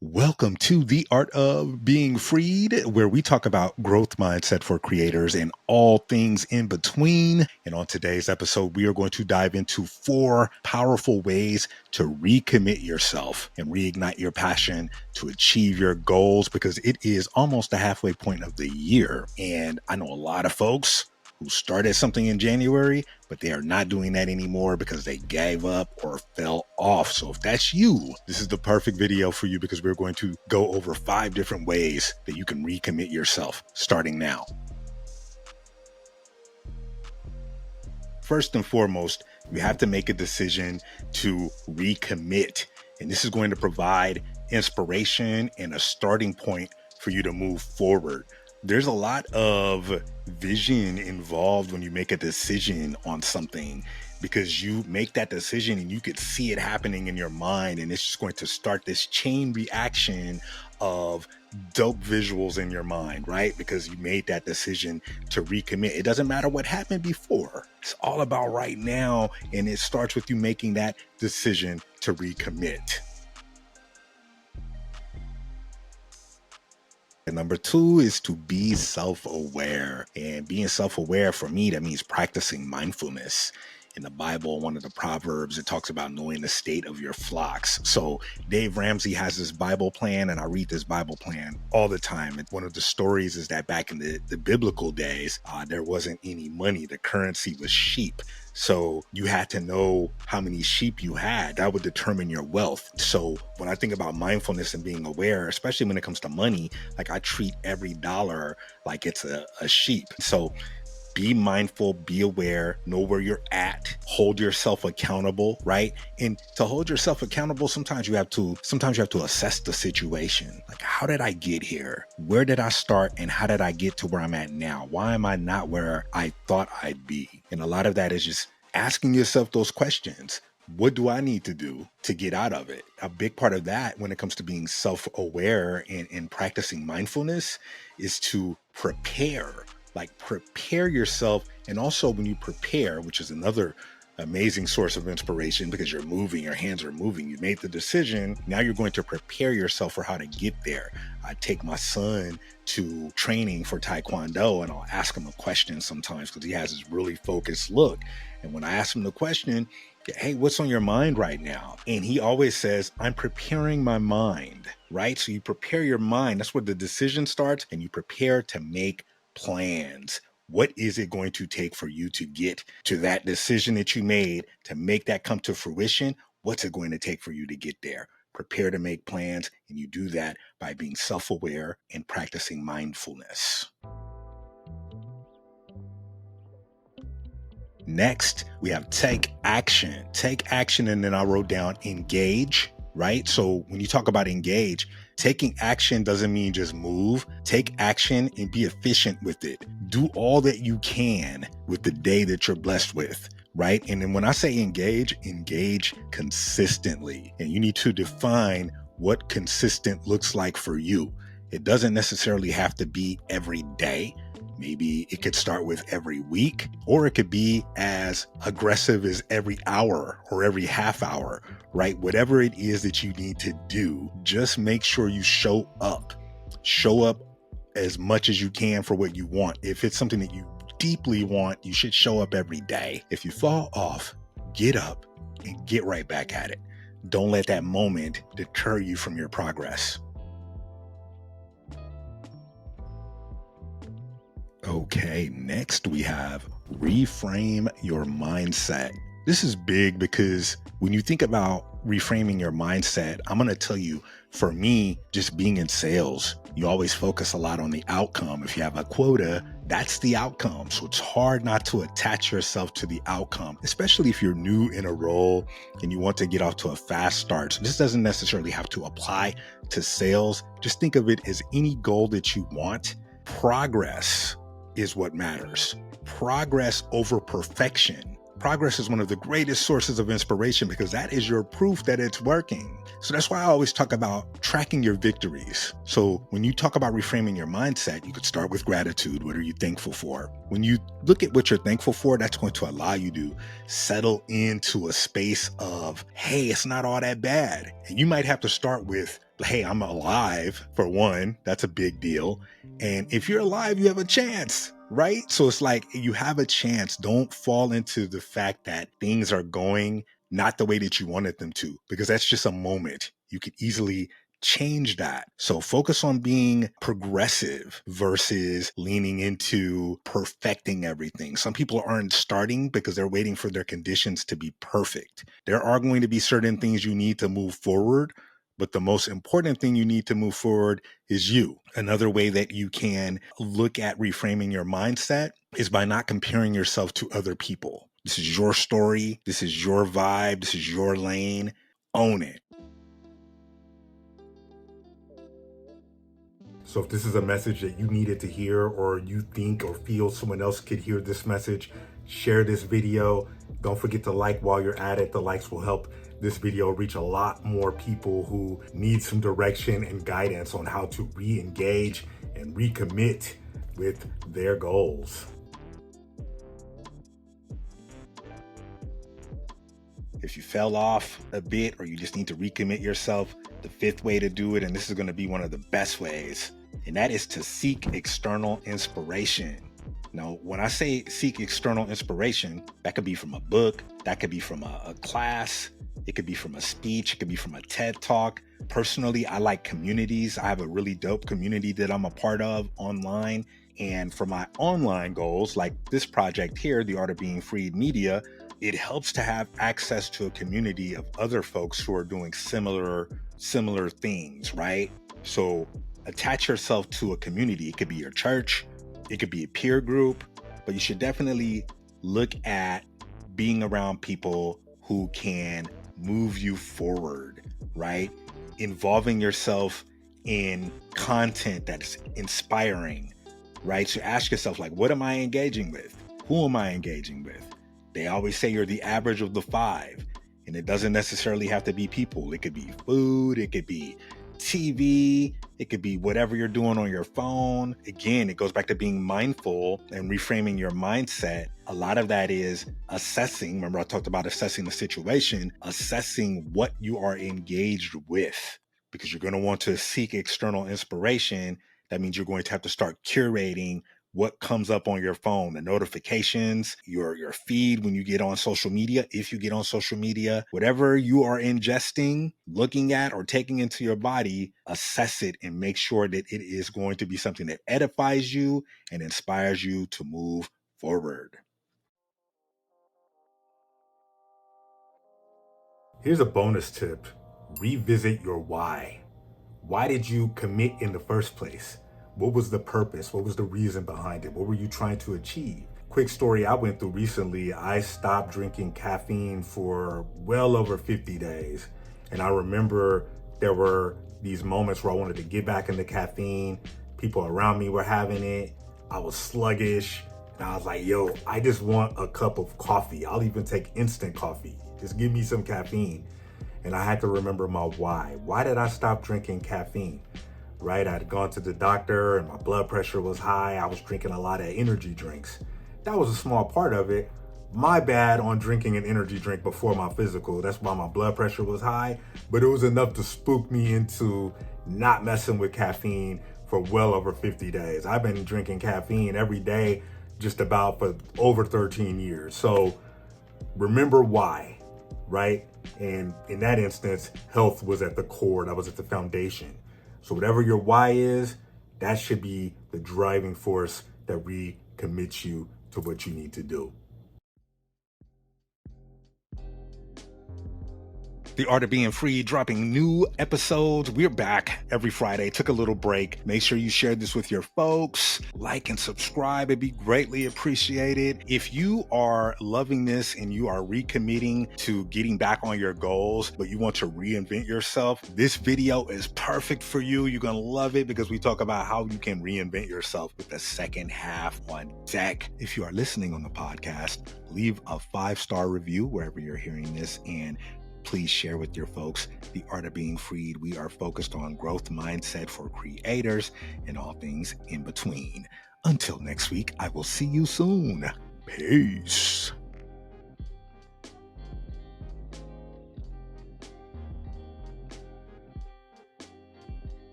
Welcome to The Art of Being Freed, where we talk about growth mindset for creators and all things in between. And on today's episode, we are going to dive into 4 powerful ways to recommit yourself and reignite your passion to achieve your goals, because it is almost the halfway point of the year. And I know a lot of folks who started something in January, but they are not doing that anymore because they gave up or fell off. So if that's you, this is the perfect video for you, because we're going to go over 5 different ways that you can recommit yourself starting now. First and foremost, you have to make a decision to recommit. And this is going to provide inspiration and a starting point for you to move forward. There's a lot of vision involved when you make a decision on something, because you make that decision and you could see it happening in your mind, and it's just going to start this chain reaction of dope visuals in your mind, right? Because you made that decision to recommit. It doesn't matter what happened before. It's all about right now, and it starts with you making that decision to recommit. And number 2 is to be self-aware. And being self-aware, for me, that means practicing mindfulness. In the Bible, one of the Proverbs, it talks about knowing the state of your flocks. So Dave Ramsey has this Bible plan, and I read this Bible plan all the time. And one of the stories is that back in the biblical days, there wasn't any money. The currency was sheep. So you had to know how many sheep you had. That would determine your wealth. So when I think about mindfulness and being aware, especially when it comes to money, like I treat every dollar like it's a sheep. So be mindful, be aware, know where you're at, hold yourself accountable, right? And to hold yourself accountable, sometimes you have to assess the situation. Like, how did I get here? Where did I start? And how did I get to where I'm at now? Why am I not where I thought I'd be? And a lot of that is just asking yourself those questions. What do I need to do to get out of it? A big part of that when it comes to being self-aware and practicing mindfulness is to prepare. Like, prepare yourself. And also when you prepare, which is another amazing source of inspiration, because you're moving, your hands are moving, you made the decision, now you're going to prepare yourself for how to get there. I take my son to training for Taekwondo, and I'll ask him a question sometimes because he has this really focused look. And when I ask him the question, hey, what's on your mind right now? And he always says, I'm preparing my mind, right? So you prepare your mind. That's where the decision starts, and you prepare to make plans. What is it going to take for you to get to that decision that you made, to make that come to fruition? What's it going to take for you to get there? Prepare to make plans, and you do that by being self-aware and practicing mindfulness. Next, we have take action. Take action, and then I wrote down engage, right? So when you talk about engage, taking action doesn't mean just move. Take action and be efficient with it. Do all that you can with the day that you're blessed with, right? And then when I say engage consistently. And you need to define what consistent looks like for you. It doesn't necessarily have to be every day. Maybe it could start with every week, or it could be as aggressive as every hour or every half hour, right? Whatever it is that you need to do, just make sure you show up. Show up as much as you can for what you want. If it's something that you deeply want, you should show up every day. If you fall off, get up and get right back at it. Don't let that moment deter you from your progress. Okay, next we have reframe your mindset. This is big because when you think about reframing your mindset, I'm going to tell you, for me, just being in sales, you always focus a lot on the outcome. If you have a quota, that's the outcome. So it's hard not to attach yourself to the outcome, especially if you're new in a role and you want to get off to a fast start. So this doesn't necessarily have to apply to sales. Just think of it as any goal that you want. Progress is what matters. Progress over perfection Progress is one of the greatest sources of inspiration because that is your proof that it's working. So that's why I always talk about tracking your victories. So when you talk about reframing your mindset, you could start with gratitude. What are you thankful for? When you look at what you're thankful for, that's going to allow you to settle into a space of, hey, it's not all that bad. And you might have to start with, hey, I'm alive, for one. That's a big deal. And if you're alive, you have a chance, right? So it's like you have a chance. Don't fall into the fact that things are going not the way that you wanted them to, because that's just a moment. You could easily change that. So focus on being progressive versus leaning into perfecting everything. Some people aren't starting because they're waiting for their conditions to be perfect. There are going to be certain things you need to move forward, but the most important thing you need to move forward is you. Another way that you can look at reframing your mindset is by not comparing yourself to other people. This is your story. This is your vibe. This is your lane. Own it. So if this is a message that you needed to hear, or you think or feel someone else could hear this message, share this video. Don't forget to like while you're at it. The likes will help this video reach a lot more people who need some direction and guidance on how to re-engage and recommit with their goals. If you fell off a bit or you just need to recommit yourself, the fifth way to do it, and this is going to be one of the best ways, and that is to seek external inspiration. Now, when I say seek external inspiration, that could be from a book, that could be from a class, it could be from a speech, it could be from a TED Talk. Personally, I like communities. I have a really dope community that I'm a part of online. And for my online goals, like this project here, The Art of Being Freed Media, it helps to have access to a community of other folks who are doing similar things, right? So attach yourself to a community. It could be your church, it could be a peer group, but you should definitely look at being around people who can move you forward, right? Involving yourself in content that's inspiring, right? So ask yourself, like, what am I engaging with? Who am I engaging with? They always say you're the average of the five, and it doesn't necessarily have to be people. It could be food, it could be TV, it could be whatever you're doing on your phone. Again, it goes back to being mindful and reframing your mindset. A lot of that is assessing. Remember, I talked about assessing the situation, assessing what you are engaged with, because you're going to want to seek external inspiration. That means you're going to have to start curating what comes up on your phone, the notifications, your feed when you get on social media, if you get on social media, whatever you are ingesting, looking at, or taking into your body, assess it and make sure that it is going to be something that edifies you and inspires you to move forward. Here's a bonus tip. Revisit your why. Why did you commit in the first place? What was the purpose? What was the reason behind it? What were you trying to achieve? Quick story I went through recently. I stopped drinking caffeine for well over 50 days. And I remember there were these moments where I wanted to get back into caffeine. People around me were having it. I was sluggish. And I was like, yo, I just want a cup of coffee. I'll even take instant coffee. Just give me some caffeine. And I had to remember my why. Why did I stop drinking caffeine? Right? I'd gone to the doctor and my blood pressure was high. I was drinking a lot of energy drinks. That was a small part of it. My bad on drinking an energy drink before my physical. That's why my blood pressure was high. But it was enough to spook me into not messing with caffeine for well over 50 days. I've been drinking caffeine every day just about for over 13 years. So remember why, right? And in that instance, health was at the core, that was at the foundation. So whatever your why is, that should be the driving force that recommits you to what you need to do. The Art of Being Free, dropping new episodes. We're back every Friday. Took a little break. Make sure you share this with your folks. Like and subscribe. It'd be greatly appreciated. If you are loving this and you are recommitting to getting back on your goals, but you want to reinvent yourself, this video is perfect for you. You're going to love it because we talk about how you can reinvent yourself with the second half on deck. If you are listening on the podcast, leave a 5-star review wherever you're hearing this, and please share with your folks. The Art of Being Freed. We are focused on growth mindset for creators and all things in between. Until next week, I will see you soon. Peace.